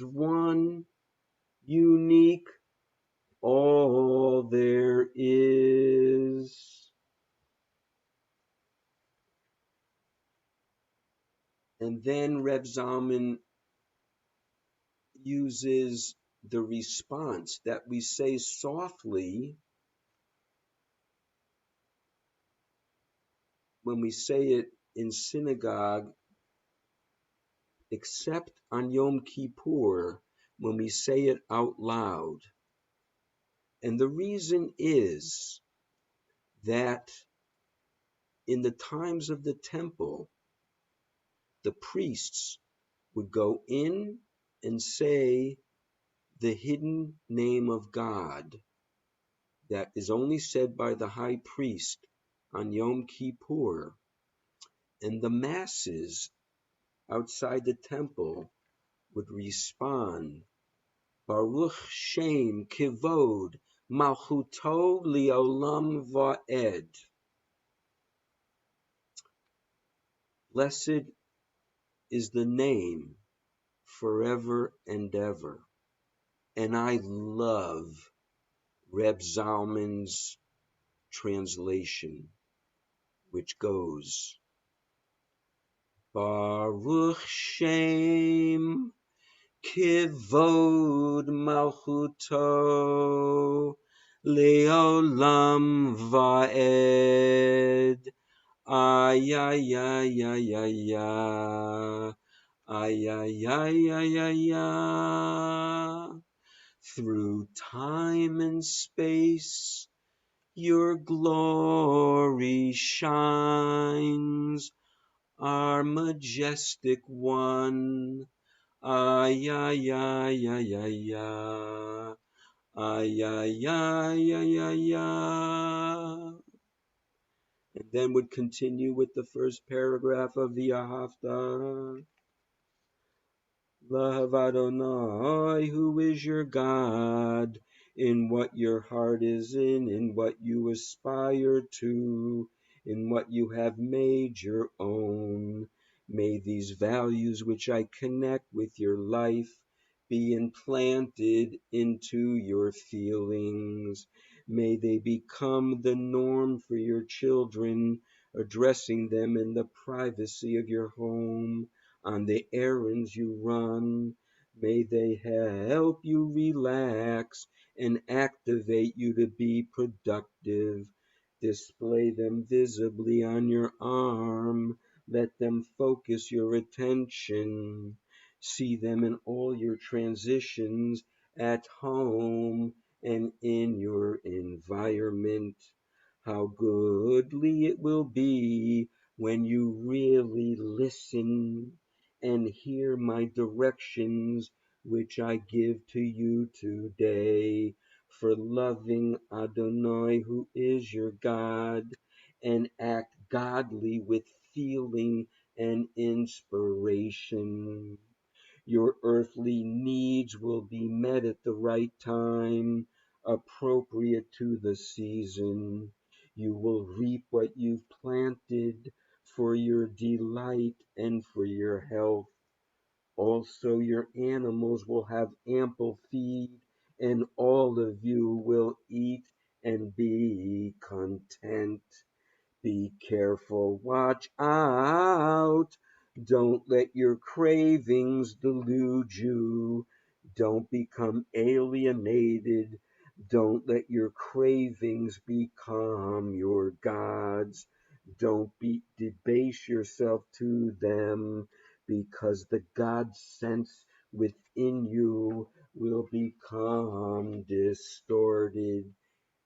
one, unique, all there is. And then Reb Zalman uses the response that we say softly when we say it in synagogue, except on Yom Kippur, when we say it out loud. And the reason is that in the times of the temple, the priests would go in and say the hidden name of God that is only said by the high priest on Yom Kippur, and the masses outside the temple would respond, Baruch Shem Kivod Malchuto Leolam Va'ed. Blessed is the name forever and ever. And I love Reb Zalman's translation, which goes, Baruch Shem Kivod Malchuto Leolam Va'ed. Ay, ay, ay, ay, ay, ay. Ay, ay, ay, ay, ay, ay. Through time and space, your glory shines, our majestic one. Ay, ay, ay, ay, ay, ay. Ay, ay, ay, ay, ay, ay. And then would continue with the first paragraph of the Ahavta. Love Adonai, who is your God, in what your heart is in what you aspire to, in what you have made your own. May these values which I connect with your life be implanted into your feelings. May they become the norm for your children, addressing them in the privacy of your home, on the errands you run. May they help you relax and activate you to be productive. Display them visibly on your arm. Let them focus your attention. See them in all your transitions at home and in your environment. How goodly it will be when you really listen and hear my directions which I give to you today. for loving Adonai, who is your God, and act godly with feeling and inspiration. Your earthly needs will be met at the right time, appropriate to the season. You will reap what you've planted for your delight and for your health. Also, your animals will have ample feed, and all of you will eat and be content. Be careful, watch out. Don't let your cravings delude you. Don't become alienated. Don't let your cravings become your gods. Don't debase yourself to them, because the God sense within you will become distorted.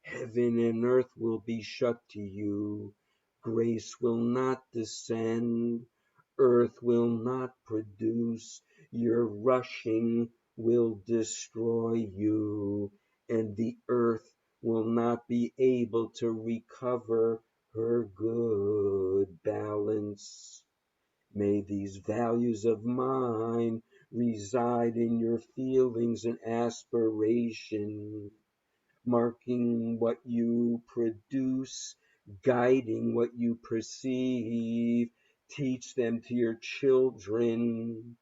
Heaven and earth will be shut to you. Grace will not descend. Earth will not produce. Your rushing will destroy you, and the earth will not be able to recover her good balance. May these values of mine reside in your feelings and aspirations, marking what you produce, guiding what you perceive. Teach them to your children.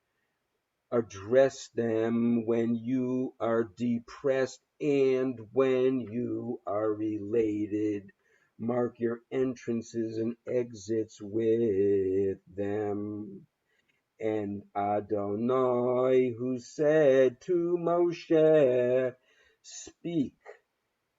Address them when you are depressed and when you are related. Mark your entrances and exits with them. And Adonai, who said to Moshe, speak,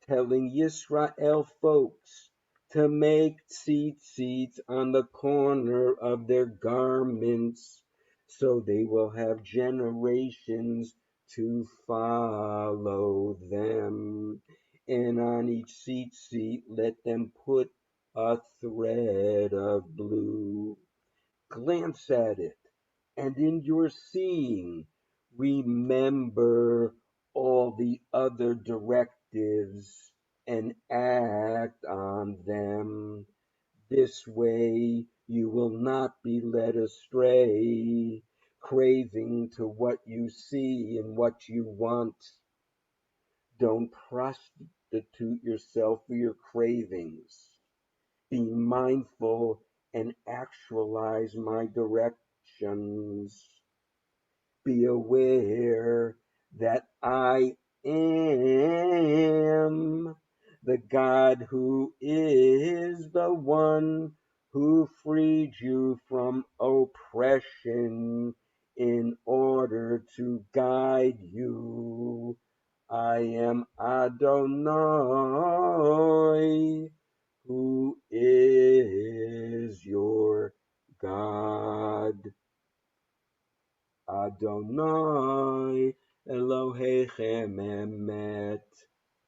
telling Yisrael folks to make tzitzit on the corner of their garments, so they will have generations to follow them. And on each tzitzit let them put a thread of blue. Glance at it, and in your seeing, remember all the other directives and act on them. This way you will not be led astray, craving to what you see and what you want. Don't prostitute yourself for your cravings. Be mindful and actualize my directions. Be aware that I am the God who is the one who freed you from oppression in order to guide you. I am Adonai, who is your God. Adonai Elohechem Emet.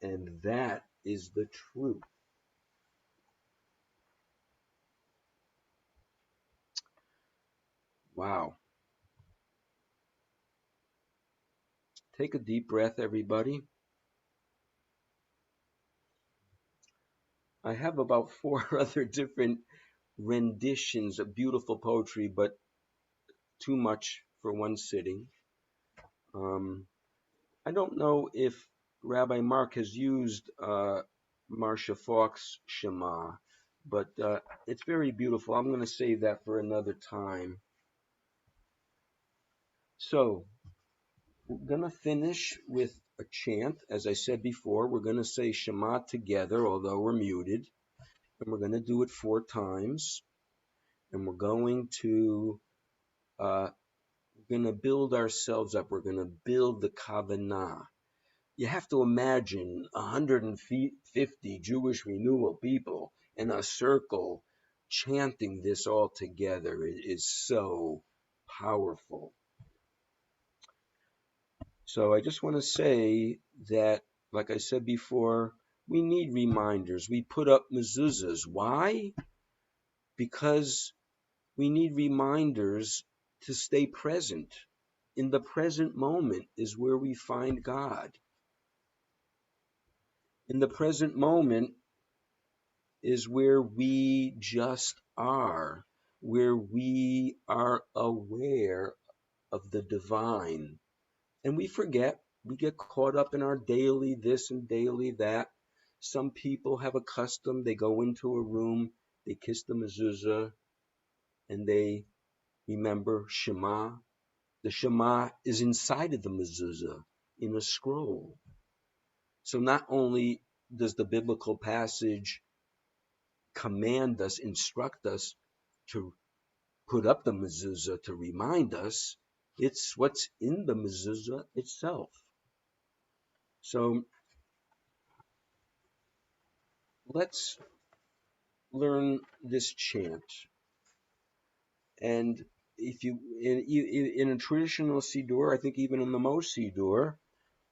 And that is the truth. Wow. Take a deep breath, everybody. I have about 4 other different renditions of beautiful poetry, but too much for one sitting. I don't know if Rabbi Marc has used Marcia Falk's Shema, but it's very beautiful. I'm going to save that for another time. So we're going to finish with a chant. As I said before, we're going to say Shema together, although we're muted. And we're going to do it 4 times. And we're going to build ourselves up. We're going to build the Kavanah. You have to imagine 150 Jewish renewal people in a circle chanting this all together. It is so powerful. So I just want to say that, like I said before, we need reminders. We put up mezuzahs. Why? Because we need reminders to stay present. In the present moment is where we find God. In the present moment is where we just are, where we are aware of the divine. And we forget, we get caught up in our daily this and daily that. Some people have a custom, they go into a room, they kiss the mezuzah, and they remember Shema. The Shema is inside of the mezuzah in a scroll. So not only does the biblical passage command us, instruct us to put up the mezuzah to remind us, it's what's in the mezuzah itself. So let's learn this chant. And if you in a traditional siddur, I think even in the MOSh siddur,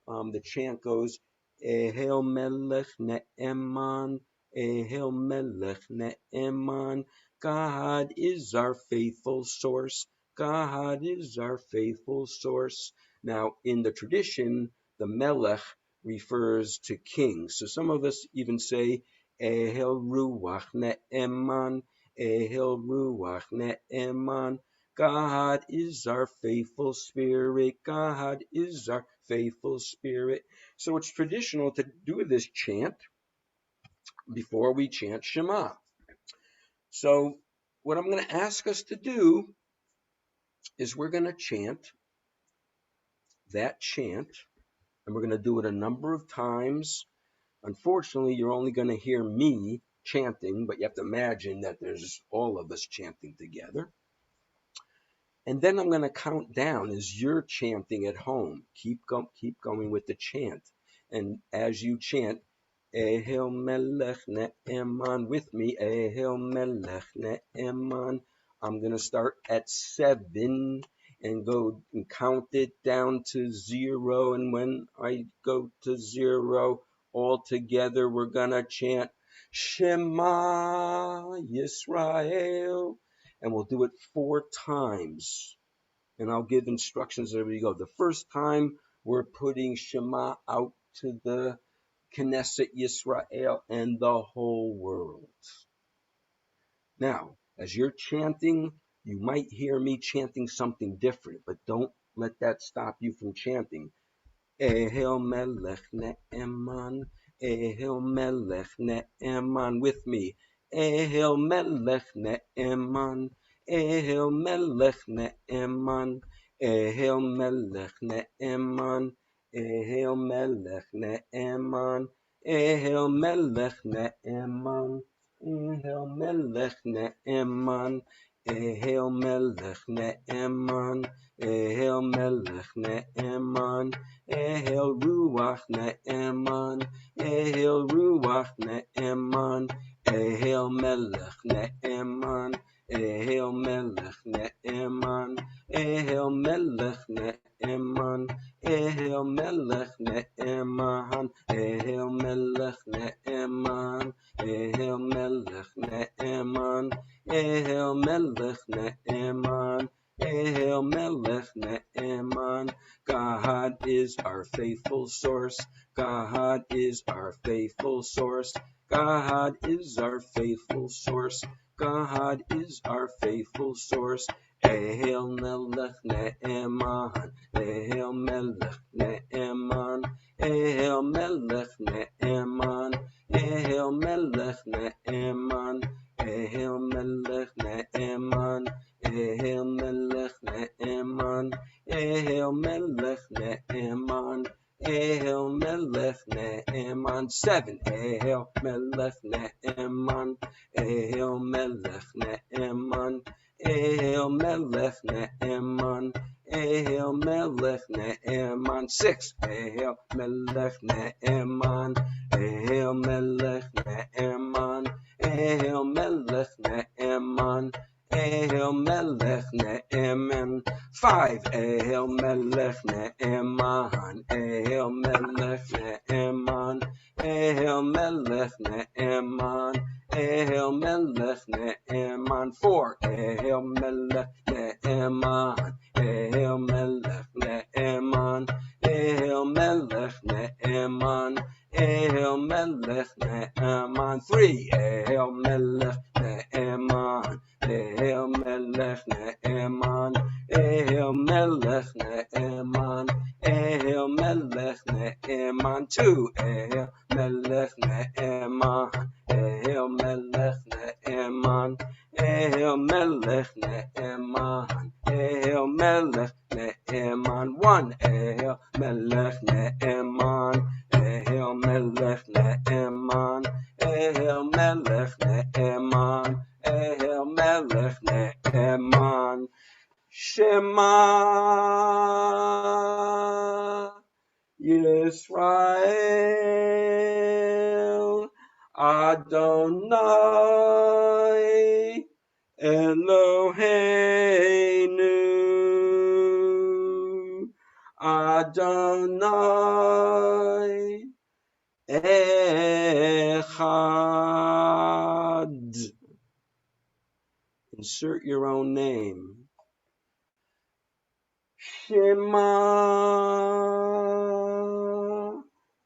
the chant goes, Ehel Melech Ne'eman, Ehel Melech Ne'eman. God is our faithful source. God is our faithful source. Now, in the tradition, the Melech refers to king. So some of us even say, Ehel Ruach Ne'eman, Ehel Ruach Ne'eman. God is our faithful spirit. God is our faithful spirit. So it's traditional to do this chant before we chant Shema. So what I'm going to ask us to do is we're going to chant that chant, and we're going to do it a number of times. Unfortunately, you're only going to hear me chanting, but you have to imagine that there's all of us chanting together. And then I'm going to count down as you're chanting at home. Keep going with the chant. And as you chant, Ehel Melech Ne'eman with me, Ehel Melech Ne'eman. I'm going to start at 7 and go and count it down to 0. And when I go to 0, all together we're going to chant Shema Yisrael. And we'll do it 4 times. And I'll give instructions as we go. The first time, we're putting Shema out to the Knesset Yisrael and the whole world. Now, as you're chanting, you might hear me chanting something different, but don't let that stop you from chanting. Ehel Melech Ne'eman, Ehel Melech Ne'eman with me. Ehel Melech Ne'eman, Ehel Melech Ne'eman, Ehel Melech Ne'eman, Ehel Melech Ne'eman, Ehel Melech Ne'eman, Ehel Melech Ne'eman, Ehel Melech Ne'eman, Ehel Melech Ne'eman, Ehel Ruach Ne'eman, Ehel Ruach Ne'eman, Ehel Melech Ne'eman, Ehel Melech Ne'eman, Ehel Melech Ne'eman, Ehel Melech Ne'eman, Ehel Melech Ne'eman, Ehel Melech Ne'eman, Ehel Melech Ne'eman, Ehel Melech Ne'eman. God is our faithful source. God is our faithful source. God is our faithful source. God is our faithful source. Ehel Melech Ne'eman, Ehel Melech Ne'eman, Ehel Melech Ne'eman, Ehel Melech Ne'eman, Ehel Melech Ne'eman, Ehel Melech Ne'eman, Ehel Melech Ne'eman, Ehel Melech Ne'eman. 7. Ehel Melech Ne'eman, Ehel Melech Ne'eman, Ehel Melech Ne'eman, Ehel Melech Ne'eman. 6. Ehel Melech Ne'eman, Ehel Melech Ne'eman, Ehel Melech Ne'eman, Ehel Melech Ne'eman. 5. Ehel Melech Ne'eman, Ehel Melech Ne'eman, Ehel Melech Ne'eman, Ehel Melech Ne'eman. 4. Ehel Melech Ne'eman, Ehel Melech Ne'eman, Ehel Melech Ne'eman, Ehel Melech ne'eman, El Melech ne'eman, two, El Melech ne'eman, El Melech ne'eman, El Melech ne'eman, El Melech ne'eman, one, El Melech ne'eman, El Melech ne'eman, El Melech ne'eman, El Melech ne'eman, Shema Yisrael Adonai Eloheinu Adonai Echad. Insert your own name. Shema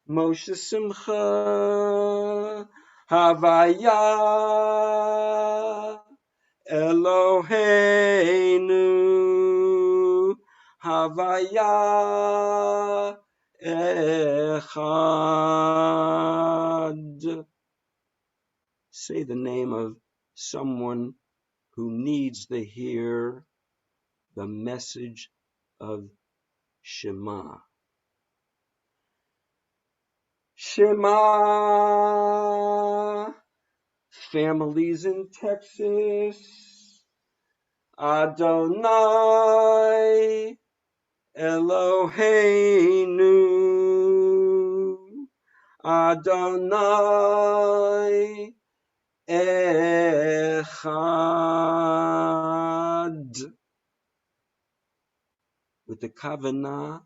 MOSh Simcha Havaya Eloheinu Havaya Echad. Say the name of someone who needs to hear the message of Shema. Shema, families in Texas, Adonai Eloheinu, Adonai Echad. With the kavanah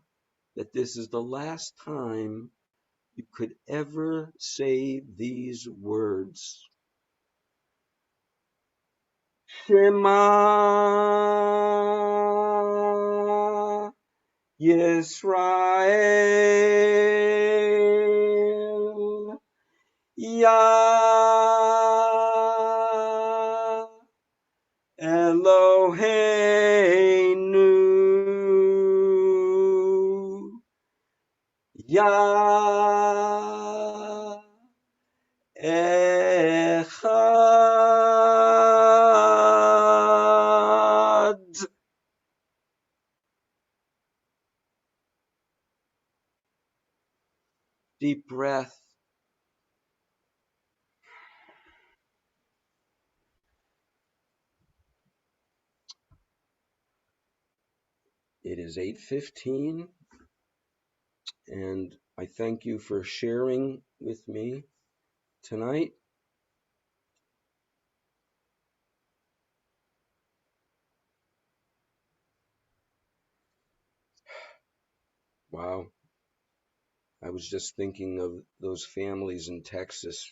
that this is the last time you could ever say these words. Shema Yisrael Yah Eloheinu Yah Echad. Deep breath. It is 8:15, and I thank you for sharing with me tonight. Wow. I was just thinking of those families in Texas.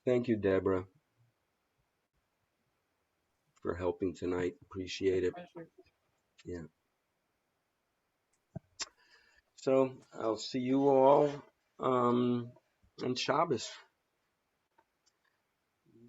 Thank you, Deborah, for helping tonight. Appreciate it. Yeah. So I'll see you all on Shabbos.